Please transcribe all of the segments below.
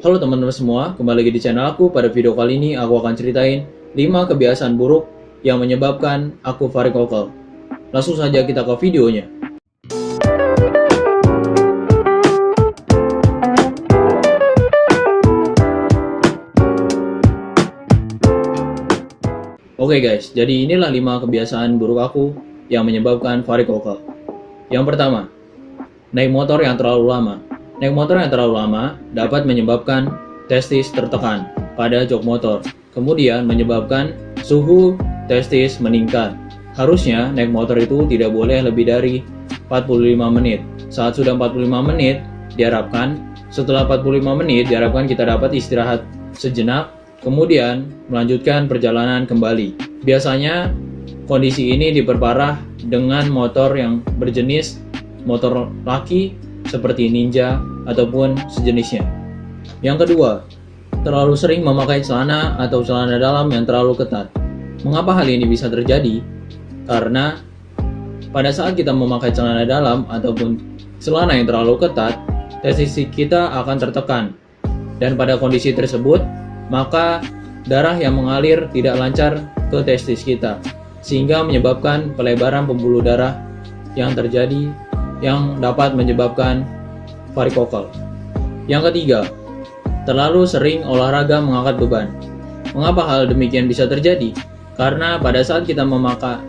Halo teman-teman semua, kembali lagi di channel aku. Pada video kali ini aku akan ceritain 5 kebiasaan buruk yang menyebabkan aku varikokel. Langsung saja kita ke videonya. Oke guys, jadi inilah 5 kebiasaan buruk aku yang menyebabkan varikokel. Yang pertama, naik motor yang terlalu lama. Naik motor yang terlalu lama dapat menyebabkan testis tertekan pada jok motor, kemudian menyebabkan suhu testis meningkat. Harusnya naik motor itu tidak boleh lebih dari 45 menit. Saat sudah 45 menit, setelah 45 menit diharapkan kita dapat istirahat sejenak, kemudian melanjutkan perjalanan kembali. Biasanya kondisi ini diperparah dengan motor yang berjenis motor laki seperti Ninja ataupun sejenisnya. Yang kedua, terlalu sering memakai celana atau celana dalam yang terlalu ketat. Mengapa hal ini bisa terjadi? Karena pada saat kita memakai celana dalam ataupun celana yang terlalu ketat, testis kita akan tertekan. Dan pada kondisi tersebut, maka darah yang mengalir tidak lancar ke testis kita, sehingga menyebabkan pelebaran pembuluh darah yang terjadi yang dapat menyebabkan varikokel. Yang ketiga, terlalu sering olahraga mengangkat beban. Mengapa hal demikian bisa terjadi? Karena pada saat kita mengangkat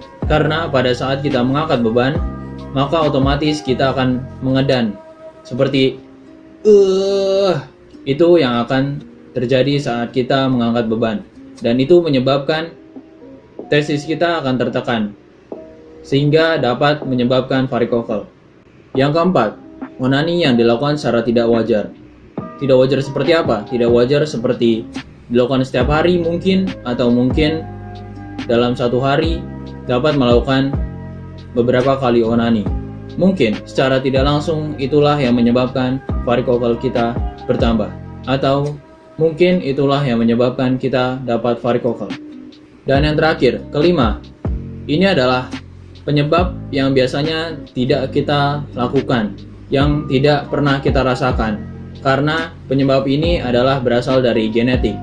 beban, maka otomatis kita akan mengedan seperti itu yang akan terjadi saat kita mengangkat beban, dan itu menyebabkan testis kita akan tertekan sehingga dapat menyebabkan varikokel. Yang keempat, onani yang dilakukan secara tidak wajar. Tidak wajar seperti apa? Tidak wajar seperti dilakukan setiap hari mungkin, atau mungkin dalam satu hari dapat melakukan beberapa kali onani. Mungkin secara tidak langsung itulah yang menyebabkan varikokel kita bertambah, atau mungkin itulah yang menyebabkan kita dapat varikokel. Dan yang terakhir, kelima, ini adalah penyebab yang biasanya tidak kita lakukan, yang tidak pernah kita rasakan, karena penyebab ini adalah berasal dari genetik.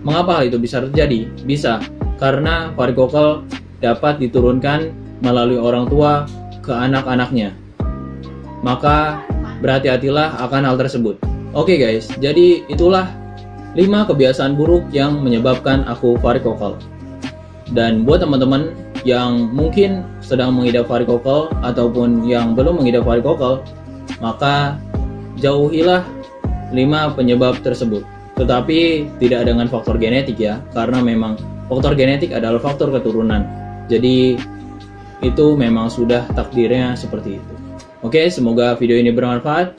Mengapa hal itu bisa terjadi? Bisa, karena varikokel dapat diturunkan melalui orang tua ke anak-anaknya. Maka berhati-hatilah akan hal tersebut. Oke guys, jadi itulah 5 kebiasaan buruk yang menyebabkan aku varikokel. Dan buat teman-teman yang mungkin sedang mengidap varikokel ataupun yang belum mengidap varikokel, maka jauhilah 5 penyebab tersebut. Tetapi tidak dengan faktor genetik ya, karena memang faktor genetik adalah faktor keturunan. Jadi itu memang sudah takdirnya seperti itu. Oke, semoga video ini bermanfaat.